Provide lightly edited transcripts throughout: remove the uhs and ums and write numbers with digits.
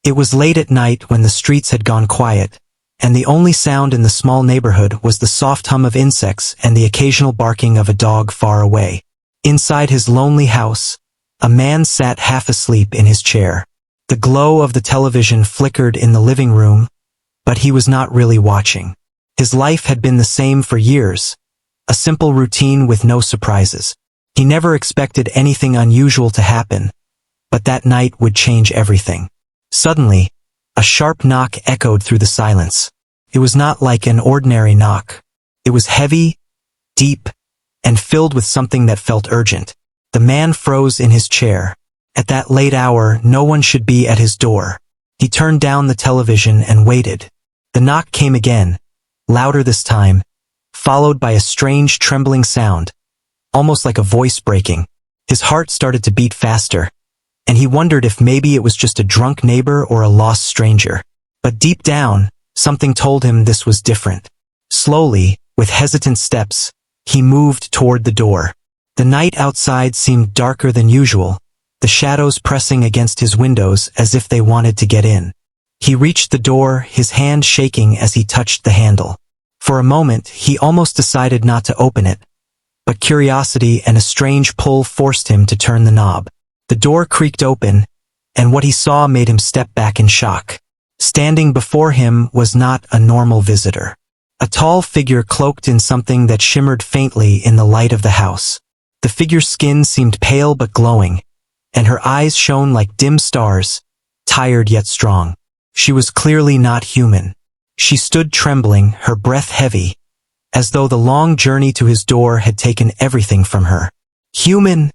It was late at night when the streets had gone quiet, and the only sound in the small neighborhood was the soft hum of insects and the occasional barking of a dog far away. Inside his lonely house, a man sat half asleep in his chair. The glow of the television flickered in the living room, but he was not really watching. His life had been the same for years, a simple routine with no surprises. He never expected anything unusual to happen, but that night would change everything. Suddenly, a sharp knock echoed through the silence. It was not like an ordinary knock. It was heavy, deep, and filled with something that felt urgent. The man froze in his chair. At that late hour, no one should be at his door. He turned down the television and waited. The knock came again, louder this time, followed by a strange trembling sound, almost like a voice breaking. His heart started to beat faster, and he wondered if maybe it was just a drunk neighbor or a lost stranger. But deep down, something told him this was different. Slowly, with hesitant steps, he moved toward the door. The night outside seemed darker than usual, the shadows pressing against his windows as if they wanted to get in. He reached the door, his hand shaking as he touched the handle. For a moment, he almost decided not to open it, but curiosity and a strange pull forced him to turn the knob. The door creaked open, and what he saw made him step back in shock. Standing before him was not a normal visitor. A tall figure cloaked in something that shimmered faintly in the light of the house. The figure's skin seemed pale but glowing, and her eyes shone like dim stars, tired yet strong. She was clearly not human. She stood trembling, her breath heavy, as though the long journey to his door had taken everything from her. "Human,"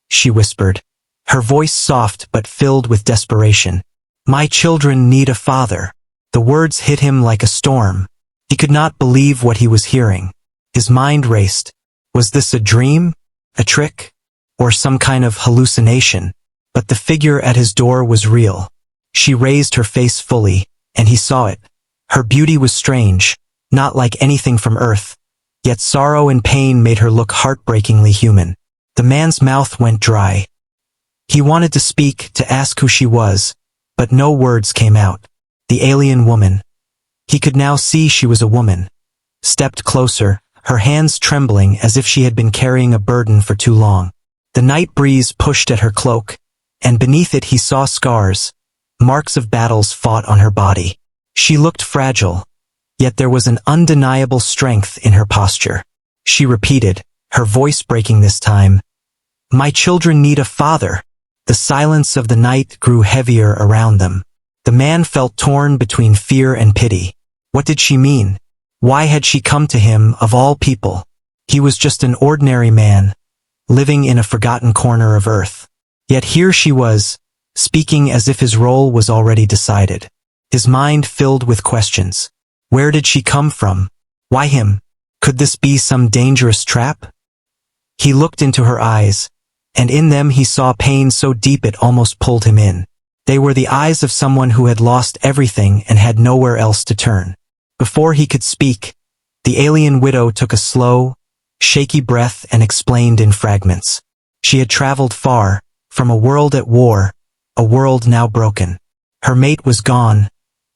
she whispered, her voice soft but filled with desperation. "My children need a father." The words hit him like a storm. He could not believe what he was hearing. His mind raced. Was this a dream? A trick? Or some kind of hallucination? But the figure at his door was real. She raised her face fully, and he saw it. Her beauty was strange, not like anything from Earth, yet sorrow and pain made her look heartbreakingly human. The man's mouth went dry. He wanted to speak, to ask who she was, but no words came out. The alien woman. He could now see she was a woman. Stepped closer, her hands trembling as if she had been carrying a burden for too long. The night breeze pushed at her cloak, and beneath it he saw scars, marks of battles fought on her body. She looked fragile, yet there was an undeniable strength in her posture. She repeated, her voice breaking this time, "My children need a father." The silence of the night grew heavier around them. The man felt torn between fear and pity. What did she mean? Why had she come to him, of all people? He was just an ordinary man, living in a forgotten corner of Earth. Yet here she was, speaking as if his role was already decided. His mind filled with questions. Where did she come from? Why him? Could this be some dangerous trap? He looked into her eyes, and in them he saw pain so deep it almost pulled him in. They were the eyes of someone who had lost everything and had nowhere else to turn. Before he could speak, the alien widow took a slow, shaky breath and explained in fragments. She had traveled far, from a world at war, a world now broken. Her mate was gone,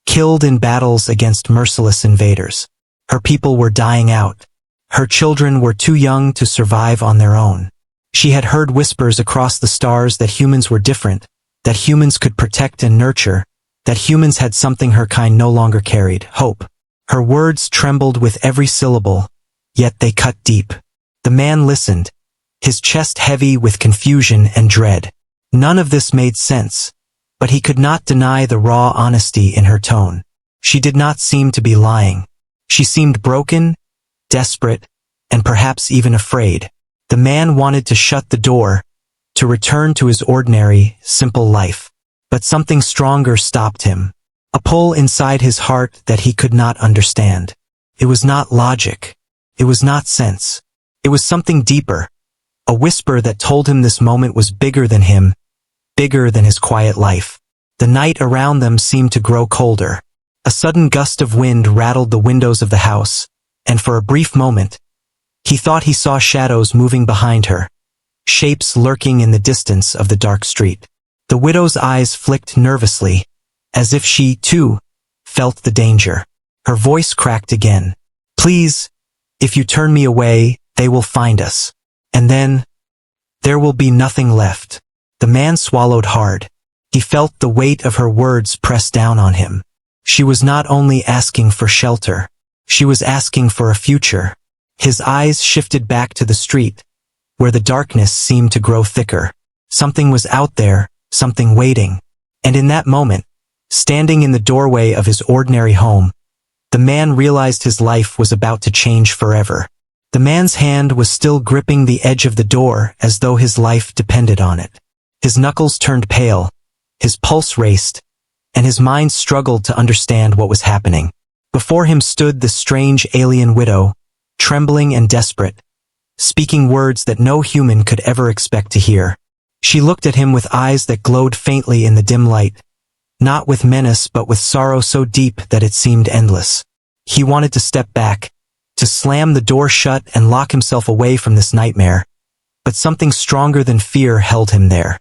killed in battles against merciless invaders. Her people were dying out. Her children were too young to survive on their own. She had heard whispers across the stars that humans were different, that humans could protect and nurture, that humans had something her kind no longer carried, hope. Her words trembled with every syllable, yet they cut deep. The man listened, his chest heavy with confusion and dread. None of this made sense, but he could not deny the raw honesty in her tone. She did not seem to be lying. She seemed broken, desperate, and perhaps even afraid. The man wanted to shut the door, to return to his ordinary, simple life. But something stronger stopped him. A pull inside his heart that he could not understand. It was not logic. It was not sense. It was something deeper. A whisper that told him this moment was bigger than him, bigger than his quiet life. The night around them seemed to grow colder. A sudden gust of wind rattled the windows of the house, and for a brief moment, he thought he saw shadows moving behind her, shapes lurking in the distance of the dark street. The widow's eyes flicked nervously, as if she, too, felt the danger. Her voice cracked again. "Please, if you turn me away, they will find us. And then, there will be nothing left." The man swallowed hard. He felt the weight of her words press down on him. She was not only asking for shelter, she was asking for a future. His eyes shifted back to the street, where the darkness seemed to grow thicker. Something was out there, something waiting. And in that moment, standing in the doorway of his ordinary home, the man realized his life was about to change forever. The man's hand was still gripping the edge of the door as though his life depended on it. His knuckles turned pale, his pulse raced, and his mind struggled to understand what was happening. Before him stood the strange alien widow, trembling and desperate, speaking words that no human could ever expect to hear. She looked at him with eyes that glowed faintly in the dim light, not with menace but with sorrow so deep that it seemed endless. He wanted to step back, to slam the door shut and lock himself away from this nightmare, but something stronger than fear held him there.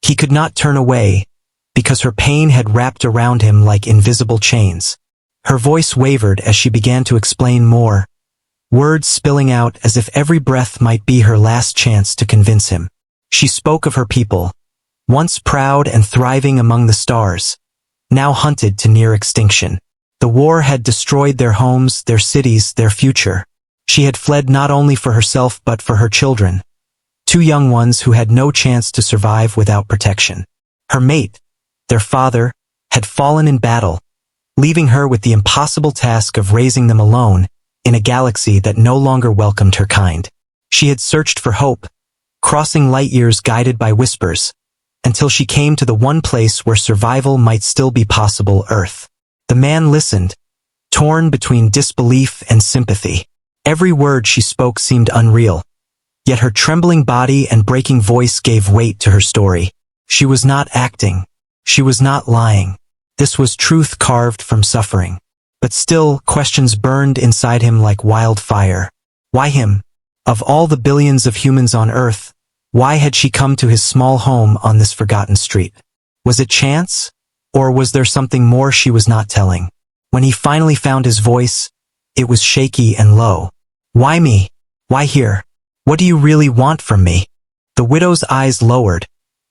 He could not turn away, because her pain had wrapped around him like invisible chains. Her voice wavered as she began to explain more, words spilling out as if every breath might be her last chance to convince him. She spoke of her people, once proud and thriving among the stars, now hunted to near extinction. The war had destroyed their homes, their cities, their future. She had fled not only for herself but for her children, two young ones who had no chance to survive without protection. Her mate, their father, had fallen in battle, leaving her with the impossible task of raising them alone in a galaxy that no longer welcomed her kind. She had searched for hope, crossing light years guided by whispers, until she came to the one place where survival might still be possible: Earth. The man listened, torn between disbelief and sympathy. Every word she spoke seemed unreal, yet her trembling body and breaking voice gave weight to her story. She was not acting. She was not lying. This was truth carved from suffering. But still, questions burned inside him like wildfire. Why him? Of all the billions of humans on Earth, why had she come to his small home on this forgotten street? Was it chance? Or was there something more she was not telling? When he finally found his voice, it was shaky and low. "Why me? Why here? What do you really want from me?" The widow's eyes lowered,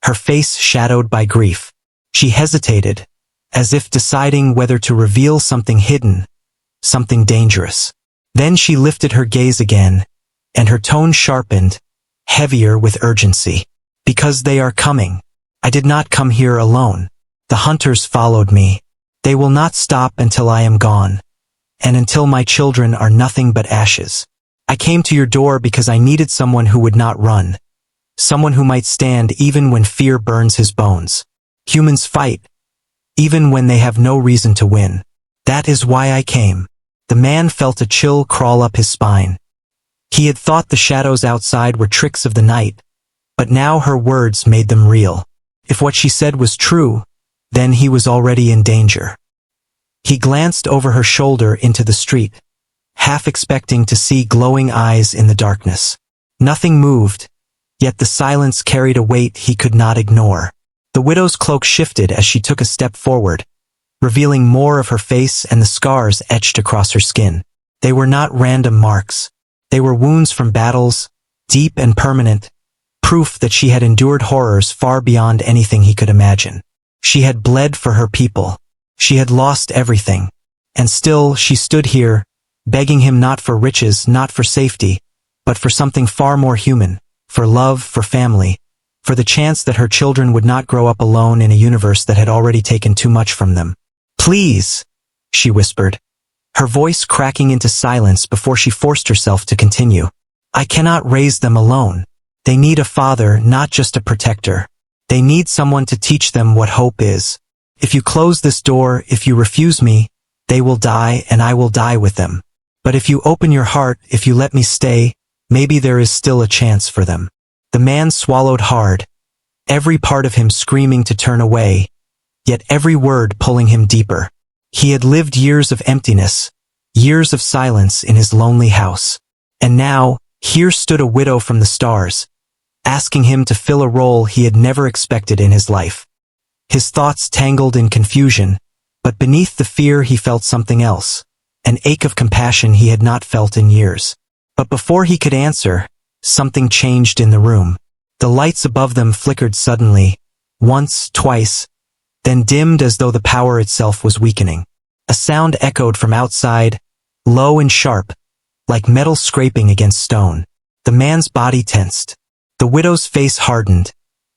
her face shadowed by grief. She hesitated, as if deciding whether to reveal something hidden, something dangerous. Then she lifted her gaze again, and her tone sharpened, heavier with urgency. "Because they are coming. I did not come here alone. The hunters followed me. They will not stop until I am gone, and until my children are nothing but ashes. I came to your door because I needed someone who would not run, someone who might stand even when fear burns his bones. Humans fight, even when they have no reason to win. That is why I came." The man felt a chill crawl up his spine. He had thought the shadows outside were tricks of the night, but now her words made them real. If what she said was true, then he was already in danger. He glanced over her shoulder into the street, half expecting to see glowing eyes in the darkness. Nothing moved, yet the silence carried a weight he could not ignore. The widow's cloak shifted as she took a step forward, revealing more of her face and the scars etched across her skin. They were not random marks. They were wounds from battles, deep and permanent, proof that she had endured horrors far beyond anything he could imagine. She had bled for her people. She had lost everything. And still she stood here, begging him not for riches, not for safety, but for something far more human, for love, for family, for the chance that her children would not grow up alone in a universe that had already taken too much from them. "Please," she whispered, her voice cracking into silence before she forced herself to continue. "I cannot raise them alone. They need a father, not just a protector. They need someone to teach them what hope is. If you close this door, if you refuse me, they will die and I will die with them. But if you open your heart, if you let me stay, maybe there is still a chance for them." The man swallowed hard, every part of him screaming to turn away, yet every word pulling him deeper. He had lived years of emptiness, years of silence in his lonely house. And now, here stood a widow from the stars, asking him to fill a role he had never expected in his life. His thoughts tangled in confusion, but beneath the fear he felt something else, an ache of compassion he had not felt in years. But before he could answer, something changed in the room. The lights above them flickered suddenly, once, twice, then dimmed as though the power itself was weakening. A sound echoed from outside, low and sharp, like metal scraping against stone. The man's body tensed. The widow's face hardened,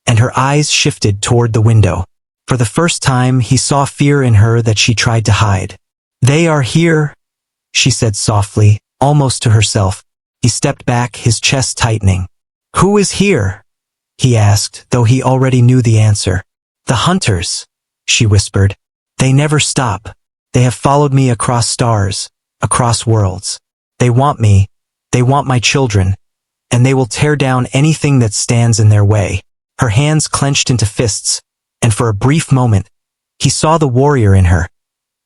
and her eyes shifted toward the window. For the first time, he saw fear in her that she tried to hide. "They are here," she said softly, almost to herself. He stepped back, his chest tightening. "Who is here?" he asked, though he already knew the answer. "The hunters," she whispered. "They never stop. They have followed me across stars, across worlds. They want me, they want my children, and they will tear down anything that stands in their way." Her hands clenched into fists, and for a brief moment, he saw the warrior in her,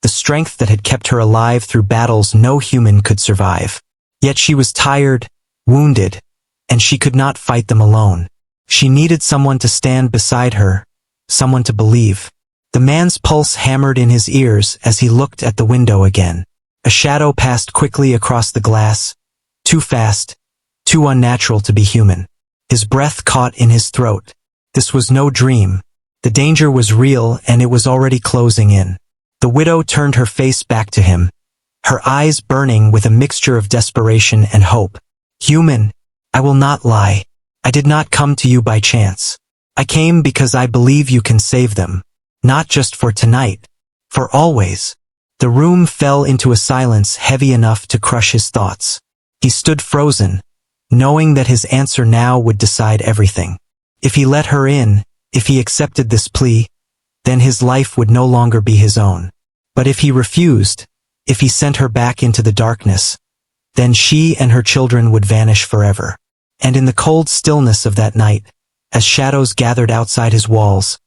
the strength that had kept her alive through battles no human could survive. Yet she was tired, wounded, and she could not fight them alone. She needed someone to stand beside her, someone to believe. The man's pulse hammered in his ears as he looked at the window again. A shadow passed quickly across the glass, too fast, too unnatural to be human. His breath caught in his throat. This was no dream. The danger was real, and it was already closing in. The widow turned her face back to him, her eyes burning with a mixture of desperation and hope. "Human, I will not lie. I did not come to you by chance. I came because I believe you can save them. Not just for tonight, for always." The room fell into a silence heavy enough to crush his thoughts. He stood frozen, knowing that his answer now would decide everything. If he let her in, if he accepted this plea, then his life would no longer be his own. But if he refused, if he sent her back into the darkness, then she and her children would vanish forever. And in the cold stillness of that night, as shadows gathered outside his walls,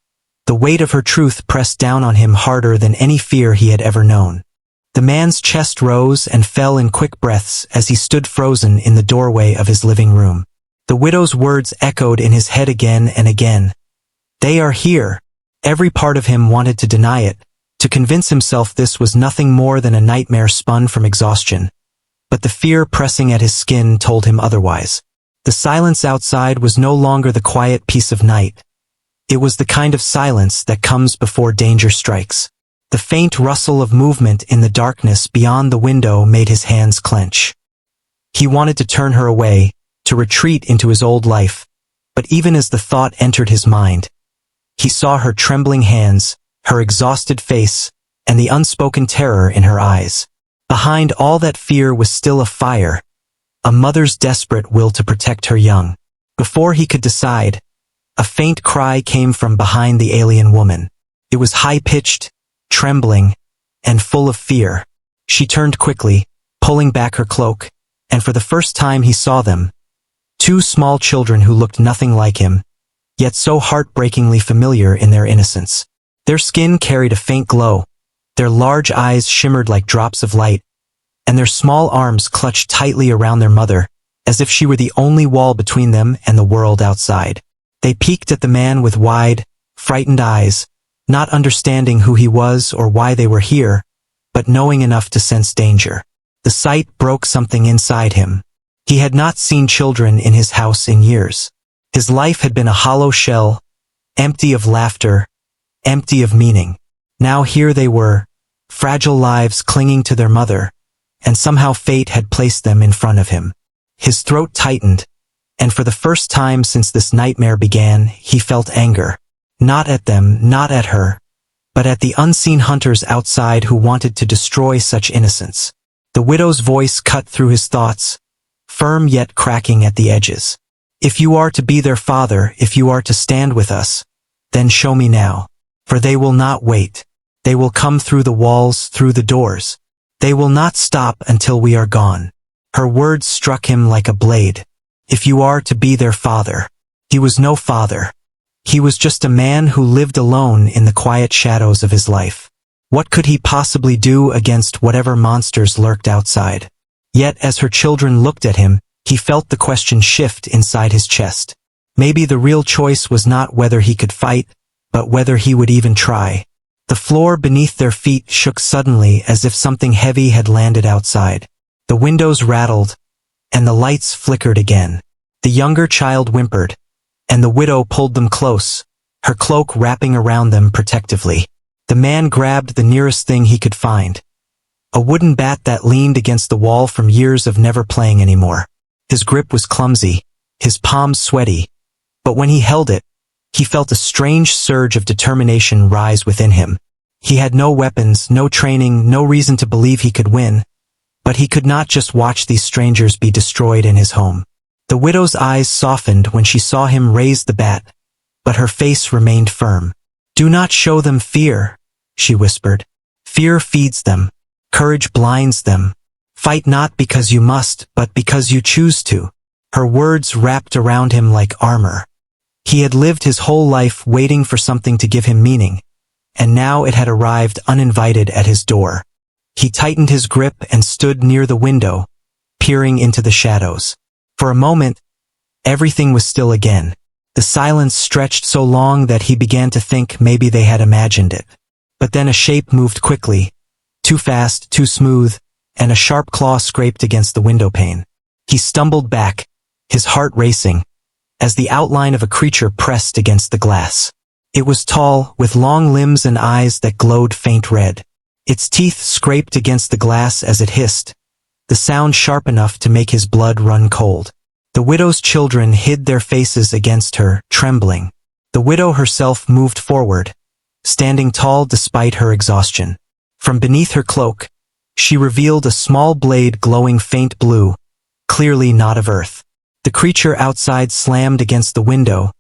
the weight of her truth pressed down on him harder than any fear he had ever known. The man's chest rose and fell in quick breaths as he stood frozen in the doorway of his living room. The widow's words echoed in his head again and again. "They are here." Every part of him wanted to deny it, to convince himself this was nothing more than a nightmare spun from exhaustion. But the fear pressing at his skin told him otherwise. The silence outside was no longer the quiet peace of night. It was the kind of silence that comes before danger strikes. The faint rustle of movement in the darkness beyond the window made his hands clench. He wanted to turn her away, to retreat into his old life, but even as the thought entered his mind, he saw her trembling hands, her exhausted face, and the unspoken terror in her eyes. Behind all that fear was still a fire, a mother's desperate will to protect her young. Before he could decide, a faint cry came from behind the alien woman. It was high-pitched, trembling, and full of fear. She turned quickly, pulling back her cloak, and for the first time he saw them. Two small children who looked nothing like him, yet so heartbreakingly familiar in their innocence. Their skin carried a faint glow, their large eyes shimmered like drops of light, and their small arms clutched tightly around their mother, as if she were the only wall between them and the world outside. They peeked at the man with wide, frightened eyes, not understanding who he was or why they were here, but knowing enough to sense danger. The sight broke something inside him. He had not seen children in his house in years. His life had been a hollow shell, empty of laughter, empty of meaning. Now here they were, fragile lives clinging to their mother, and somehow fate had placed them in front of him. His throat tightened, and for the first time since this nightmare began, he felt anger. Not at them, not at her, but at the unseen hunters outside who wanted to destroy such innocence. The widow's voice cut through his thoughts, firm yet cracking at the edges. "If you are to be their father, if you are to stand with us, then show me now. For they will not wait. They will come through the walls, through the doors. They will not stop until we are gone." Her words struck him like a blade. If you are to be their father. He was no father. He was just a man who lived alone in the quiet shadows of his life. What could he possibly do against whatever monsters lurked outside? Yet as her children looked at him, he felt the question shift inside his chest. Maybe the real choice was not whether he could fight, but whether he would even try. The floor beneath their feet shook suddenly as if something heavy had landed outside. The windows rattled, and the lights flickered again. The younger child whimpered, and the widow pulled them close, her cloak wrapping around them protectively. The man grabbed the nearest thing he could find, a wooden bat that leaned against the wall from years of never playing anymore. His grip was clumsy, his palms sweaty, but when he held it, he felt a strange surge of determination rise within him. He had no weapons, no training, no reason to believe he could win, but he could not just watch these strangers be destroyed in his home. The widow's eyes softened when she saw him raise the bat, but her face remained firm. "Do not show them fear," she whispered. "Fear feeds them. Courage blinds them. Fight not because you must, but because you choose to." Her words wrapped around him like armor. He had lived his whole life waiting for something to give him meaning, and now it had arrived uninvited at his door. He tightened his grip and stood near the window, peering into the shadows. For a moment, everything was still again. The silence stretched so long that he began to think maybe they had imagined it. But then a shape moved quickly, too fast, too smooth, and a sharp claw scraped against the window pane. He stumbled back, his heart racing, as the outline of a creature pressed against the glass. It was tall, with long limbs and eyes that glowed faint red. Its teeth scraped against the glass as it hissed, the sound sharp enough to make his blood run cold. The widow's children hid their faces against her, trembling. The widow herself moved forward, standing tall despite her exhaustion. From beneath her cloak, she revealed a small blade glowing faint blue, clearly not of earth. The creature outside slammed against the window,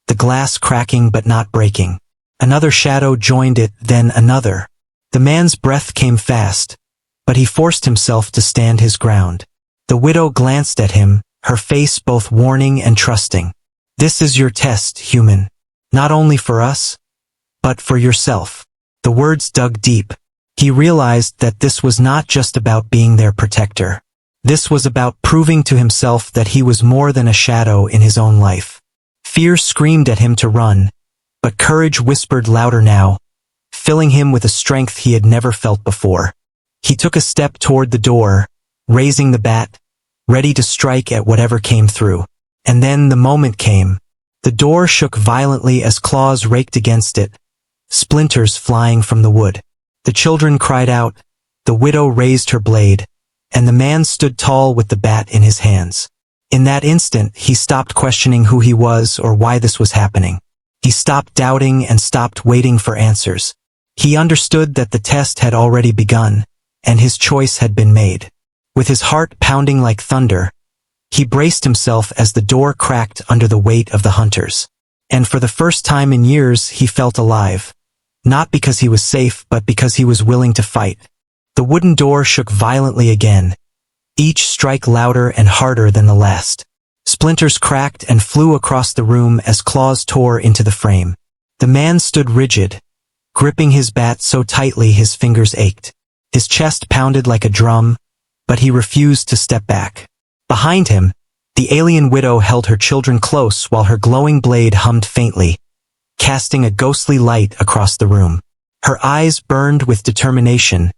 the glass cracking but not breaking. Another shadow joined it, then another. The man's breath came fast, but he forced himself to stand his ground. The widow glanced at him, her face both warning and trusting. "This is your test, human. Not only for us, but for yourself." The words dug deep. He realized that this was not just about being their protector. This was about proving to himself that he was more than a shadow in his own life. Fear screamed at him to run, but courage whispered louder now, filling him with a strength he had never felt before. He took a step toward the door, raising the bat, ready to strike at whatever came through. And then the moment came. The door shook violently as claws raked against it, splinters flying from the wood. The children cried out, the widow raised her blade, and the man stood tall with the bat in his hands. In that instant, he stopped questioning who he was or why this was happening. He stopped doubting and stopped waiting for answers. He understood that the test had already begun, and his choice had been made. With his heart pounding like thunder, he braced himself as the door cracked under the weight of the hunters. And for the first time in years, he felt alive. Not because he was safe, but because he was willing to fight. The wooden door shook violently again, each strike louder and harder than the last. Splinters cracked and flew across the room as claws tore into the frame. The man stood rigid, gripping his bat so tightly his fingers ached. His chest pounded like a drum, but he refused to step back. Behind him, the alien widow held her children close while her glowing blade hummed faintly, casting a ghostly light across the room. Her eyes burned with determination,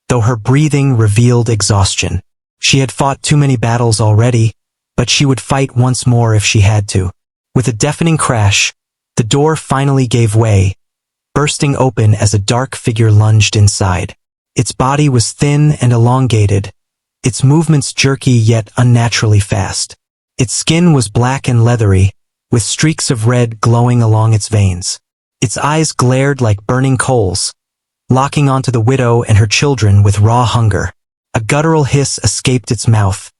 though her breathing revealed exhaustion. She had fought too many battles already, but she would fight once more if she had to. With a deafening crash, the door finally gave way, bursting open as a dark figure lunged inside. Its body was thin and elongated, its movements jerky yet unnaturally fast. Its skin was black and leathery, with streaks of red glowing along its veins. Its eyes glared like burning coals, locking onto the widow and her children with raw hunger. A guttural hiss escaped its mouth,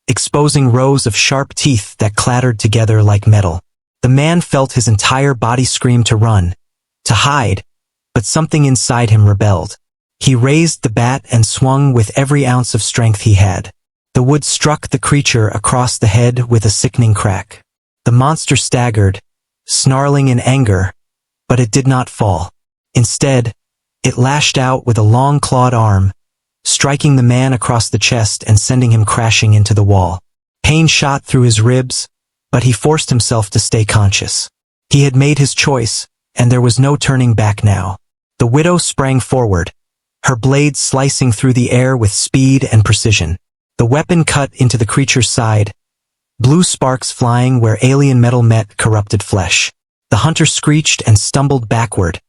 exposing rows of sharp teeth that clattered together like metal. The man felt his entire body scream to run, to hide, but something inside him rebelled. He raised the bat and swung with every ounce of strength he had. The wood struck the creature across the head with a sickening crack. The monster staggered, snarling in anger, but it did not fall. Instead, it lashed out with a long clawed arm, striking the man across the chest and sending him crashing into the wall. Pain shot through his ribs, but he forced himself to stay conscious. He had made his choice, and there was no turning back now. The widow sprang forward, her blade slicing through the air with speed and precision. The weapon cut into the creature's side, blue sparks flying where alien metal met corrupted flesh. The hunter screeched and stumbled backward,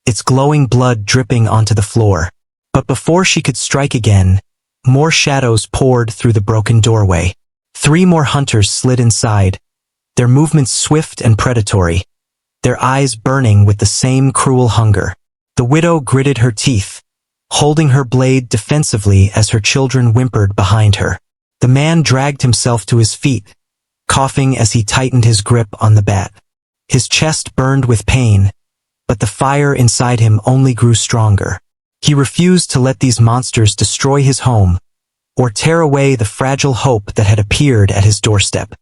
its glowing blood dripping onto the floor. But before she could strike again, more shadows poured through the broken doorway. 3 more hunters slid inside, their movements swift and predatory, their eyes burning with the same cruel hunger. The widow gritted her teeth, holding her blade defensively as her children whimpered behind her. The man dragged himself to his feet, coughing as he tightened his grip on the bat. His chest burned with pain, but the fire inside him only grew stronger. He refused to let these monsters destroy his home, or tear away the fragile hope that had appeared at his doorstep.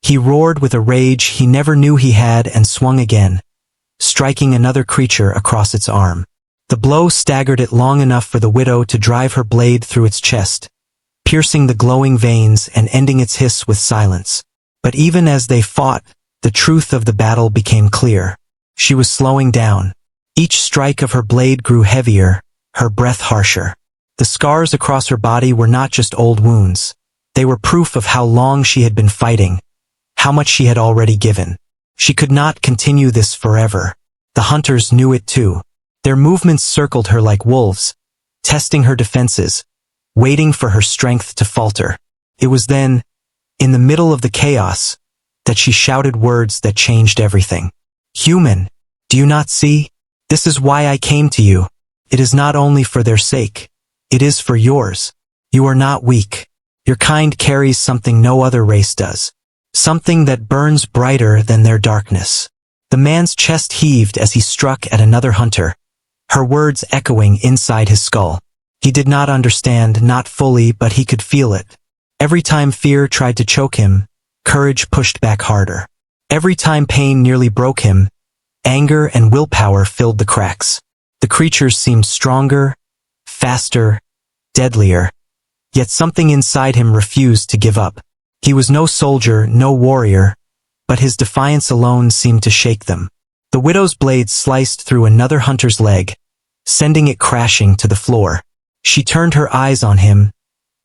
He roared with a rage he never knew he had and swung again, striking another creature across its arm. The blow staggered it long enough for the widow to drive her blade through its chest, piercing the glowing veins and ending its hiss with silence. But even as they fought, the truth of the battle became clear. She was slowing down. Each strike of her blade grew heavier, her breath harsher. The scars across her body were not just old wounds. They were proof of how long she had been fighting, how much she had already given. She could not continue this forever. The hunters knew it too. Their movements circled her like wolves, testing her defenses, waiting for her strength to falter. It was then, in the middle of the chaos, that she shouted words that changed everything. "Human, do you not see? This is why I came to you. It is not only for their sake. It is for yours. You are not weak. Your kind carries something no other race does. Something that burns brighter than their darkness." The man's chest heaved as he struck at another hunter, her words echoing inside his skull. He did not understand, not fully, but he could feel it. Every time fear tried to choke him, courage pushed back harder. Every time pain nearly broke him, anger and willpower filled the cracks. The creatures seemed stronger, faster, deadlier. Yet something inside him refused to give up. He was no soldier, no warrior, but his defiance alone seemed to shake them. The widow's blade sliced through another hunter's leg, sending it crashing to the floor. She turned her eyes on him,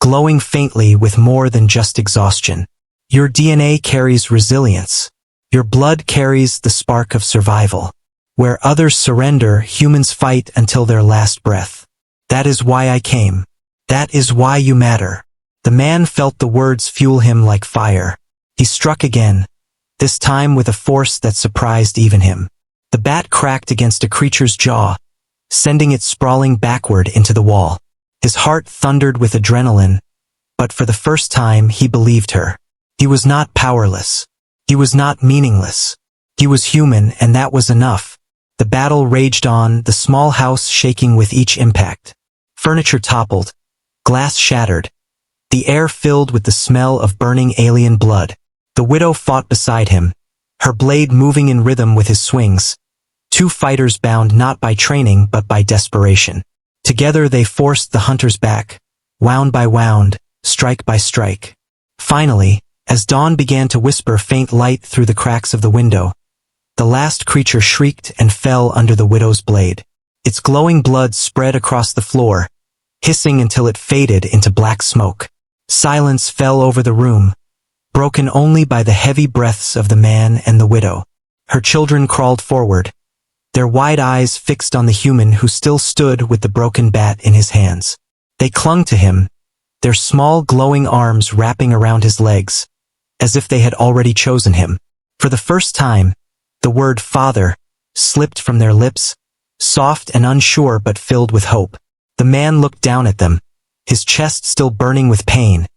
glowing faintly with more than just exhaustion. "Your DNA carries resilience. Your blood carries the spark of survival. Where others surrender, humans fight until their last breath. That is why I came. That is why you matter." The man felt the words fuel him like fire. He struck again, this time with a force that surprised even him. The bat cracked against a creature's jaw, sending it sprawling backward into the wall. His heart thundered with adrenaline, but for the first time he believed her. He was not powerless. He was not meaningless. He was human, and that was enough. The battle raged on, the small house shaking with each impact. Furniture toppled, glass shattered, the air filled with the smell of burning alien blood. The widow fought beside him, her blade moving in rhythm with his swings. 2 fighters bound not by training but by desperation. Together they forced the hunters back, wound by wound, strike by strike. Finally, as dawn began to whisper faint light through the cracks of the window, the last creature shrieked and fell under the widow's blade. Its glowing blood spread across the floor, hissing until it faded into black smoke. Silence fell over the room, broken only by the heavy breaths of the man and the widow. Her children crawled forward, their wide eyes fixed on the human who still stood with the broken bat in his hands. They clung to him, their small glowing arms wrapping around his legs, as if they had already chosen him. For the first time, the word "father" slipped from their lips, soft and unsure but filled with hope. The man looked down at them, his chest still burning with pain,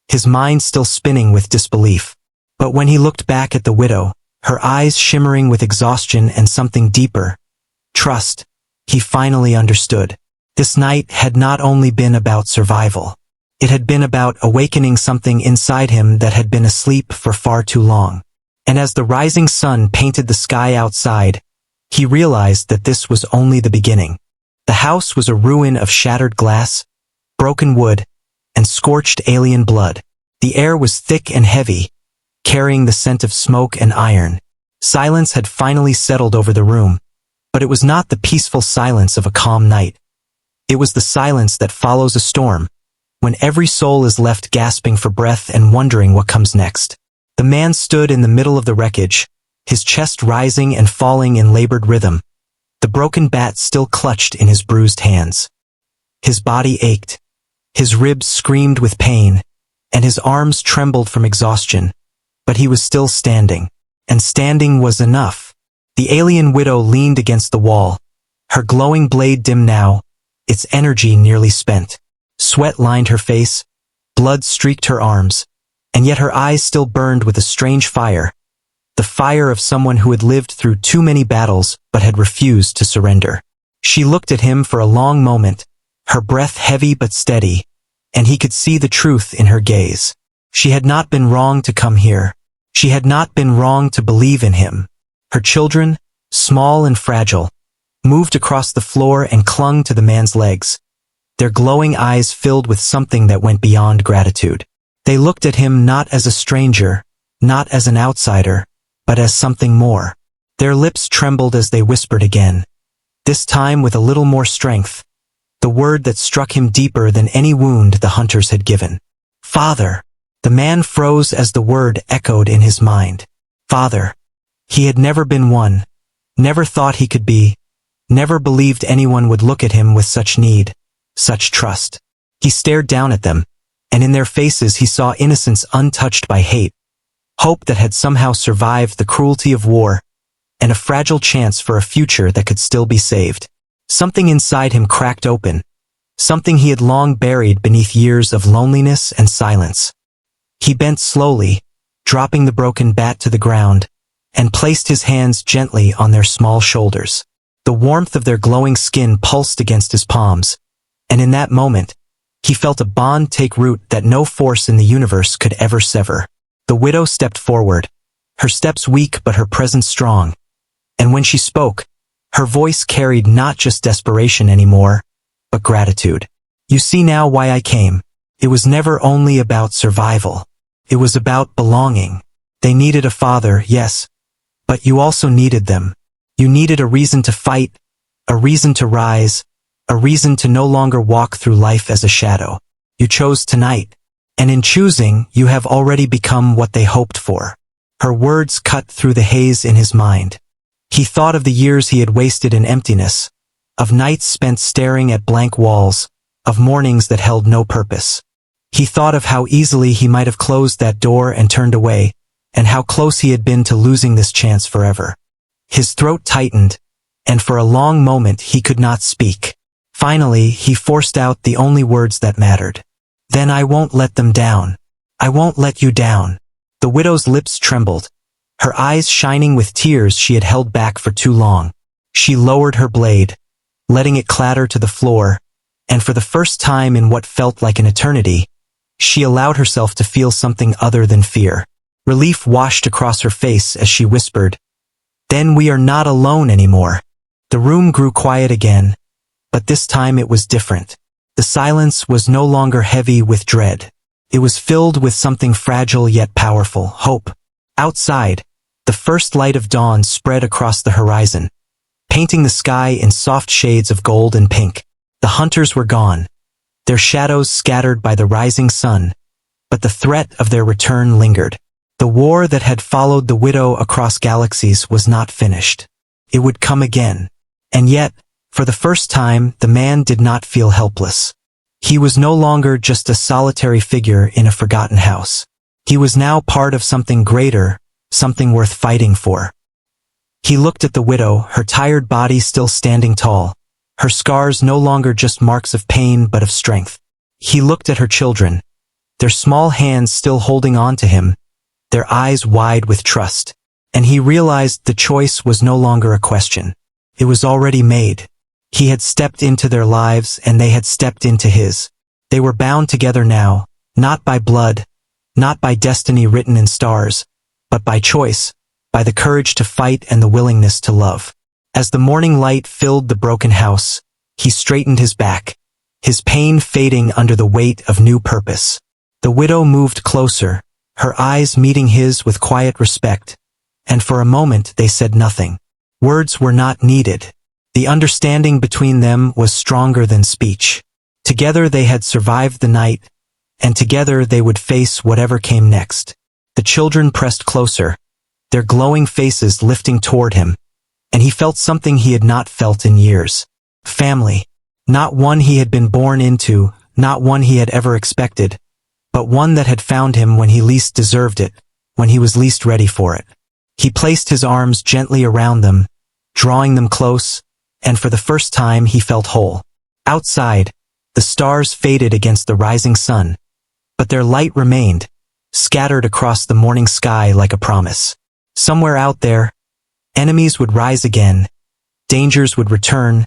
his mind still spinning with disbelief. But when he looked back at the widow, her eyes shimmering with exhaustion and something deeper, trust, he finally understood. This night had not only been about survival. It had been about awakening something inside him that had been asleep for far too long. And as the rising sun painted the sky outside, he realized that this was only the beginning. The house was a ruin of shattered glass, broken wood, and scorched alien blood. The air was thick and heavy, carrying the scent of smoke and iron. Silence had finally settled over the room, But it was not the peaceful silence of a calm night. It was the silence that follows a storm, when every soul is left gasping for breath and wondering what comes next. The man stood in the middle of the wreckage, his chest rising and falling in labored rhythm, the broken bat still clutched in his bruised hands. His body ached, his ribs screamed with pain, and his arms trembled from exhaustion, but he was still standing, and standing was enough. The alien widow leaned against the wall, her glowing blade dim now, its energy nearly spent. Sweat lined her face, blood streaked her arms, and yet her eyes still burned with a strange fire, the fire of someone who had lived through too many battles but had refused to surrender. She looked at him for a long moment, her breath heavy but steady, and he could see the truth in her gaze. She had not been wrong to come here. She had not been wrong to believe in him. Her children, small and fragile, moved across the floor and clung to the man's legs, their glowing eyes filled with something that went beyond gratitude. They looked at him not as a stranger, not as an outsider, but as something more. Their lips trembled as they whispered again, this time with a little more strength, the word that struck him deeper than any wound the hunters had given. Father. The man froze as the word echoed in his mind. Father. He had never been one, never thought he could be, never believed anyone would look at him with such need, such trust. He stared down at them, and in their faces he saw innocence untouched by hate, hope that had somehow survived the cruelty of war, and a fragile chance for a future that could still be saved. Something inside him cracked open, something he had long buried beneath years of loneliness and silence. He bent slowly, dropping the broken bat to the ground, and placed his hands gently on their small shoulders. The warmth of their glowing skin pulsed against his palms, and in that moment, he felt a bond take root that no force in the universe could ever sever. The widow stepped forward, her steps weak but her presence strong, and when she spoke, her voice carried not just desperation anymore, but gratitude. You see now why I came. It was never only about survival. It was about belonging. They needed a father, yes, but you also needed them. You needed a reason to fight, a reason to rise, a reason to no longer walk through life as a shadow. You chose tonight, and in choosing, you have already become what they hoped for. Her words cut through the haze in his mind. He thought of the years he had wasted in emptiness, of nights spent staring at blank walls, of mornings that held no purpose. He thought of how easily he might have closed that door and turned away, and how close he had been to losing this chance forever. His throat tightened, and for a long moment he could not speak. Finally, he forced out the only words that mattered. Then I won't let them down. I won't let you down. The widow's lips trembled, her eyes shining with tears she had held back for too long. She lowered her blade, letting it clatter to the floor, and for the first time in what felt like an eternity, she allowed herself to feel something other than fear. Relief washed across her face as she whispered, "Then we are not alone anymore." The room grew quiet again, but this time it was different. The silence was no longer heavy with dread. It was filled with something fragile yet powerful, hope. Outside, the first light of dawn spread across the horizon, painting the sky in soft shades of gold and pink. The hunters were gone, their shadows scattered by the rising sun, but the threat of their return lingered. The war that had followed the widow across galaxies was not finished. It would come again. And yet, for the first time, the man did not feel helpless. He was no longer just a solitary figure in a forgotten house. He was now part of something greater, something worth fighting for. He looked at the widow, her tired body still standing tall, her scars no longer just marks of pain but of strength. He looked at her children, their small hands still holding on to him, their eyes wide with trust, and he realized the choice was no longer a question. It was already made. He had stepped into their lives and they had stepped into his. They were bound together now, not by blood, not by destiny written in stars, but by choice, by the courage to fight and the willingness to love. As the morning light filled the broken house, he straightened his back, his pain fading under the weight of new purpose. The widow moved closer, her eyes meeting his with quiet respect, and for a moment they said nothing. Words were not needed. The understanding between them was stronger than speech. Together they had survived the night, and together they would face whatever came next. The children pressed closer, their glowing faces lifting toward him, and he felt something he had not felt in years. Family. Not one he had been born into, not one he had ever expected, but one that had found him when he least deserved it, when he was least ready for it. He placed his arms gently around them, drawing them close, and for the first time he felt whole. Outside, the stars faded against the rising sun, but their light remained, scattered across the morning sky like a promise. Somewhere out there, enemies would rise again, dangers would return,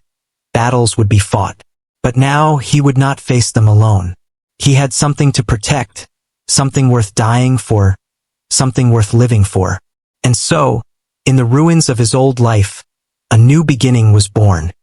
battles would be fought. But now he would not face them alone. He had something to protect, something worth dying for, something worth living for. And so, in the ruins of his old life, a new beginning was born.